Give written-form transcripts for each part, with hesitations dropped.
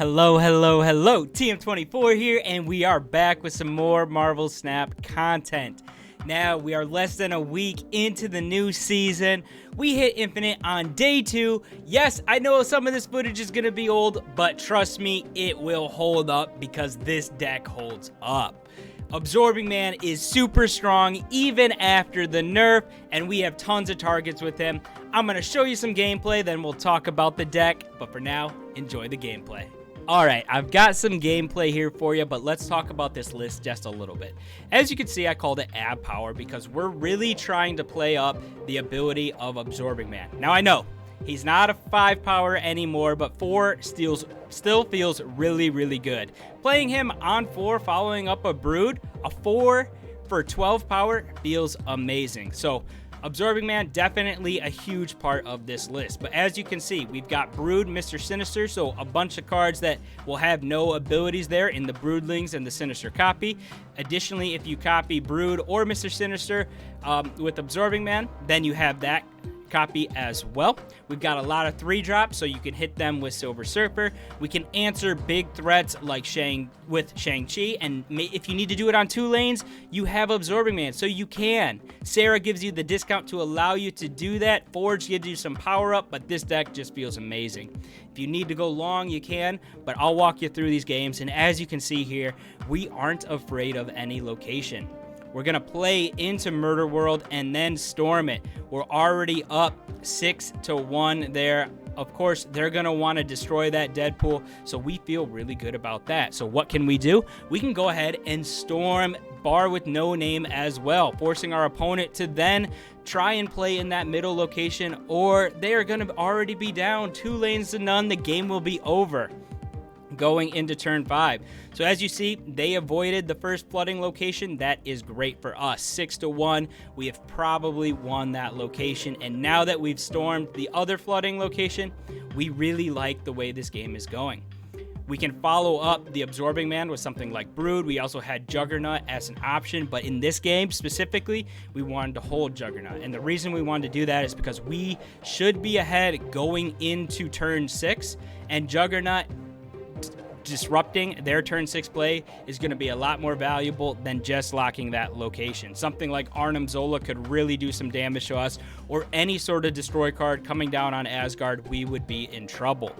Hello, hello, hello. TM24 here, and we are back with some more Marvel Snap content. Now, we are less than a week into the new season. We hit Infinite on day 2. Yes, I know some of this footage is going to be old, but trust me, it will hold up because this deck holds up. Absorbing Man is super strong even after the nerf, and we have tons of targets with him. I'm going to show you some gameplay, then we'll talk about the deck, but for now, enjoy the gameplay. Alright, I've got some gameplay here for you, but let's talk about this list just a little bit. As you can see, I called it Ab Power because we're really trying to play up the ability of Absorbing Man. Now, I know, he's not a 5 power anymore, but 4 still feels really, really good. Playing him on 4, following up a Brood, a 4 for 12 power feels amazing. So, Absorbing Man, definitely a huge part of this list. But as you can see, we've got Brood, Mr. Sinister, so a bunch of cards that will have no abilities there in the Broodlings and the Sinister copy. Additionally, if you copy Brood or Mr. Sinister with Absorbing Man, then you have that copy as well. We've got a lot of 3-drops, so you can hit them with Silver Surfer. We can answer big threats like Shang-Chi, and if you need to do it on 2 lanes, you have Absorbing Man, so you can. Sera gives you the discount to allow you to do that. Forge gives you some power up, but this deck just feels amazing. If you need to go long, you can, but I'll walk you through these games, and as you can see here, we aren't afraid of any location. We're going to play into Murder World and then storm it. We're already up 6-1 there. Of course, they're going to want to destroy that Deadpool, so we feel really good about that. So what can we do? We can go ahead and storm Bar with No Name as well, forcing our opponent to then try and play in that middle location, or they are going to already be down 2 lanes to none. The game will be over going into turn 5. So as you see, they avoided the first flooding location. That is great for us. 6-1. We have probably won that location. And now that we've stormed the other flooding location, we really like the way this game is going. We can follow up the Absorbing Man with something like Brood. We also had Juggernaut as an option, but in this game specifically, we wanted to hold Juggernaut. And the reason we wanted to do that is because we should be ahead going into turn 6, and Juggernaut disrupting their turn 6 play is going to be a lot more valuable than just locking that location. Something like Arnim Zola could really do some damage to us, or any sort of destroy card coming down on Asgard, we would be in trouble.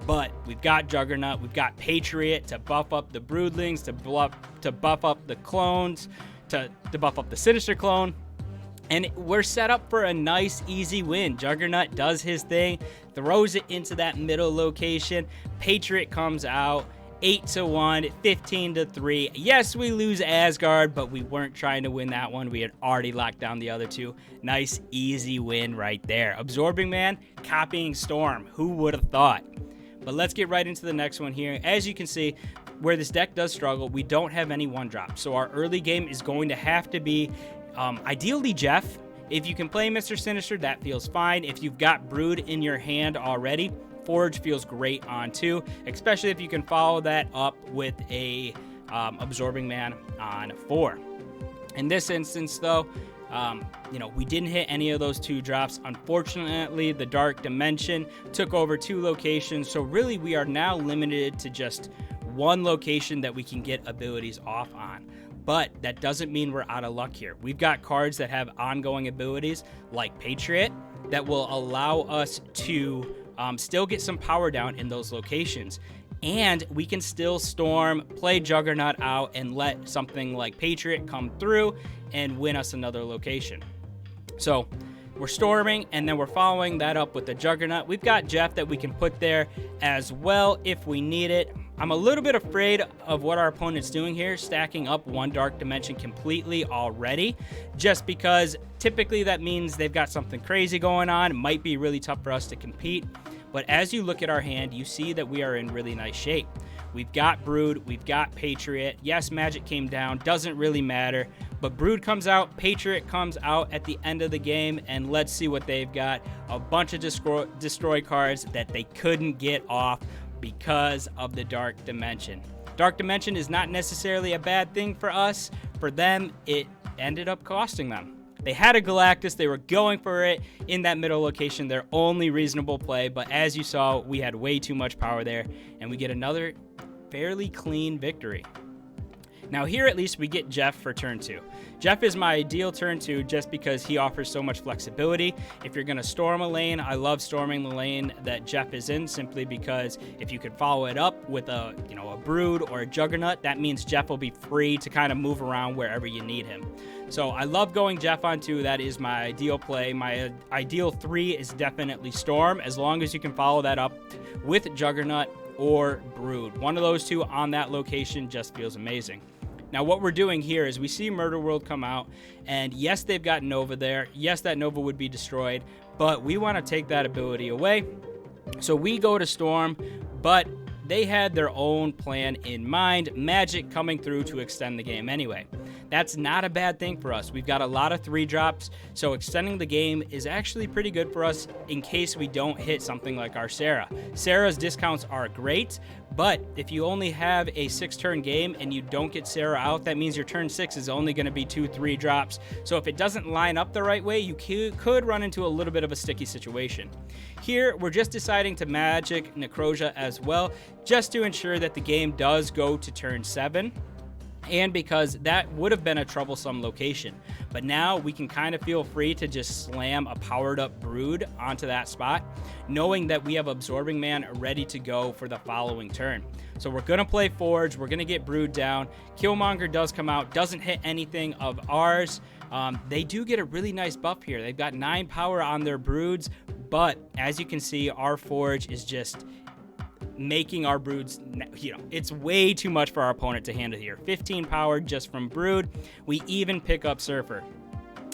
But we've got Juggernaut, we've got Patriot to buff up the Broodlings, to buff up the clones, to buff up the Sinister clone. And we're set up for a nice, easy win. Juggernaut does his thing, throws it into that middle location. Patriot comes out, 8-1, 15-3. Yes, we lose Asgard, but we weren't trying to win that one. We had already locked down the other 2. Nice, easy win right there. Absorbing Man, copying Storm. Who would have thought? But let's get right into the next one here. As you can see, where this deck does struggle, we don't have any 1-drops. So our early game is going to have to be ideally Jeff. If you can play Mr. Sinister, that feels fine. If you've got Brood in your hand already, Forge feels great on 2, especially if you can follow that up with a Absorbing Man on 4. In this instance, though, we didn't hit any of those 2-drops. Unfortunately, the Dark Dimension took over 2 locations, so really we are now limited to just 1 location that we can get abilities off on. But that doesn't mean we're out of luck here. We've got cards that have ongoing abilities like Patriot that will allow us to still get some power down in those locations. And we can still storm, play Juggernaut out, and let something like Patriot come through and win us another location. So we're storming, and then we're following that up with the Juggernaut. We've got Jeff that we can put there as well if we need it. I'm a little bit afraid of what our opponent's doing here, stacking up 1 Dark Dimension completely already, just because typically that means they've got something crazy going on. It might be really tough for us to compete. But as you look at our hand, you see that we are in really nice shape. We've got Brood, we've got Patriot. Yes, Magik came down, doesn't really matter. But Brood comes out, Patriot comes out at the end of the game, and let's see what they've got. A bunch of destroy cards that they couldn't get off because of the Dark Dimension. Dark Dimension is not necessarily a bad thing for us. For them, it ended up costing them. They had a Galactus. They were going for it in that middle location, their only reasonable play. But as you saw, we had way too much power there, and we get another fairly clean victory. Now here at least we get Jeff for turn 2. Jeff is my ideal turn 2 just because he offers so much flexibility. If you're going to storm a lane, I love storming the lane that Jeff is in, simply because if you could follow it up with a Brood or a Juggernaut, that means Jeff will be free to kind of move around wherever you need him. So I love going Jeff on 2. That is my ideal play. My ideal 3 is definitely Storm, as long as you can follow that up with Juggernaut or Brood. One of those two on that location just feels amazing. Now what we're doing here is we see Murder World come out, and yes, they've got Nova there. Yes, that Nova would be destroyed, but we want to take that ability away. So we go to Storm, but they had their own plan in mind, Magik coming through to extend the game anyway. That's not a bad thing for us. We've got a lot of 3-drops, so extending the game is actually pretty good for us in case we don't hit something like our Sera. Sera's discounts are great, but if you only have a 6-turn game and you don't get Sera out, that means your turn 6 is only going to be 2 3-drops. So if it doesn't line up the right way, you could run into a little bit of a sticky situation. Here, we're just deciding to Magik Necrosia as well, just to ensure that the game does go to turn 7. And because that would have been a troublesome location. But now we can kind of feel free to just slam a powered up Brood onto that spot, knowing that we have Absorbing Man ready to go for the following turn. So we're going to play Forge, we're going to get Brood down. Killmonger does come out, doesn't hit anything of ours. They do get a really nice buff here. They've got 9 power on their Broods, but as you can see, our Forge is just making our Broods, it's way too much for our opponent to handle here. 15 power just from Brood. We even pick up Surfer.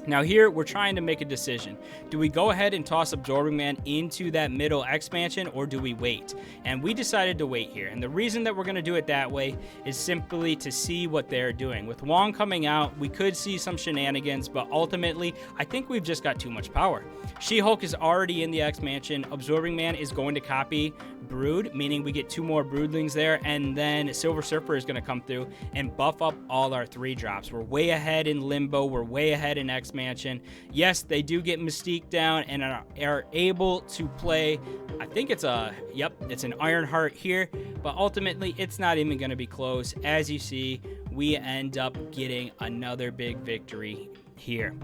Now here, we're trying to make a decision. Do we go ahead and toss Absorbing Man into that middle expansion, or do we wait? And we decided to wait here. And the reason that we're going to do it that way is simply to see what they're doing. With Wong coming out, we could see some shenanigans, but ultimately, I think we've just got too much power. She-Hulk is already in the expansion. Absorbing Man is going to copy Brood, meaning we get 2 more Broodlings there, and then Silver Surfer is going to come through and buff up all our 3-drops. We're way ahead in Limbo. We're way ahead in Expansion. Yes, they do get Mystique down and are able to play, I think it's an Ironheart here, but ultimately it's not even going to be close. As you see, we end up getting another big victory here.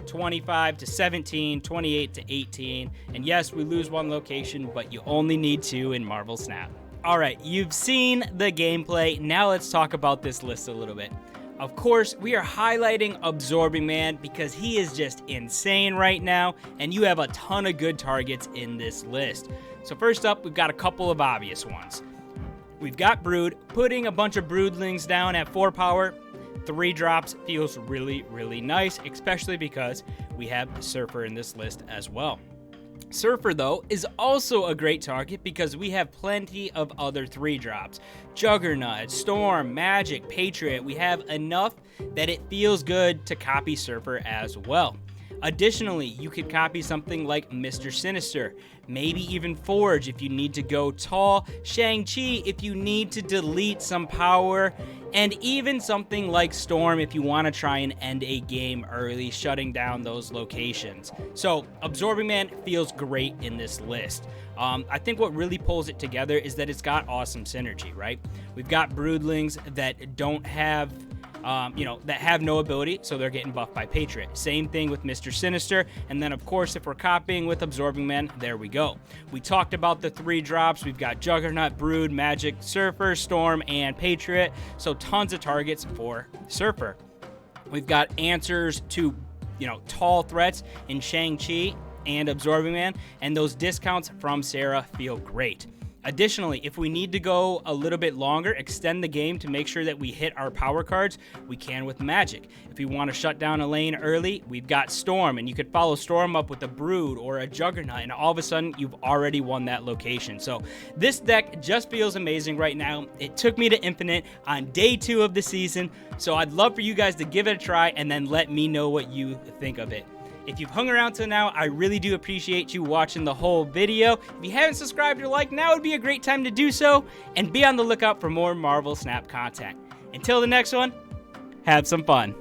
25-17, 28-18, and yes, we lose 1 location, but you only need 2 in Marvel Snap. Alright, you've seen the gameplay, now let's talk about this list a little bit. Of course, we are highlighting Absorbing Man because he is just insane right now, and you have a ton of good targets in this list. So first up, we've got a couple of obvious ones. We've got Brood. Putting a bunch of Broodlings down at 4 power, 3-drops feels really, really nice, especially because we have Surfer in this list as well. Surfer, though, is also a great target because we have plenty of other 3-drops. Juggernaut, Storm, Magik, Patriot. We have enough that it feels good to copy Surfer as well. Additionally, you could copy something like Mr. Sinister, maybe even Forge if you need to go tall, Shang-Chi if you need to delete some power, and even something like Storm if you want to try and end a game early, shutting down those locations. So, Absorbing Man feels great in this list. I think what really pulls it together is that it's got awesome synergy, right? We've got Broodlings that don't have that have no ability, so they're getting buffed by Patriot. Same thing with Mr. Sinister, and then of course if we're copying with Absorbing Man, there we go. We talked about the 3-drops. We've got Juggernaut, Brood, Magik, Surfer, Storm, and Patriot, so tons of targets for Surfer. We've got answers to tall threats in Shang-Chi and Absorbing Man, and those discounts from Sera feel great. Additionally, if we need to go a little bit longer, extend the game to make sure that we hit our power cards, we can with Magik. If we want to shut down a lane early, we've got Storm, and you could follow Storm up with a Brood or a Juggernaut, and all of a sudden, you've already won that location. So this deck just feels amazing right now. It took me to Infinite on day 2 of the season, so I'd love for you guys to give it a try and then let me know what you think of it. If you've hung around till now, I really do appreciate you watching the whole video. If you haven't subscribed or liked, now would be a great time to do so, and be on the lookout for more Marvel Snap content. Until the next one, have some fun.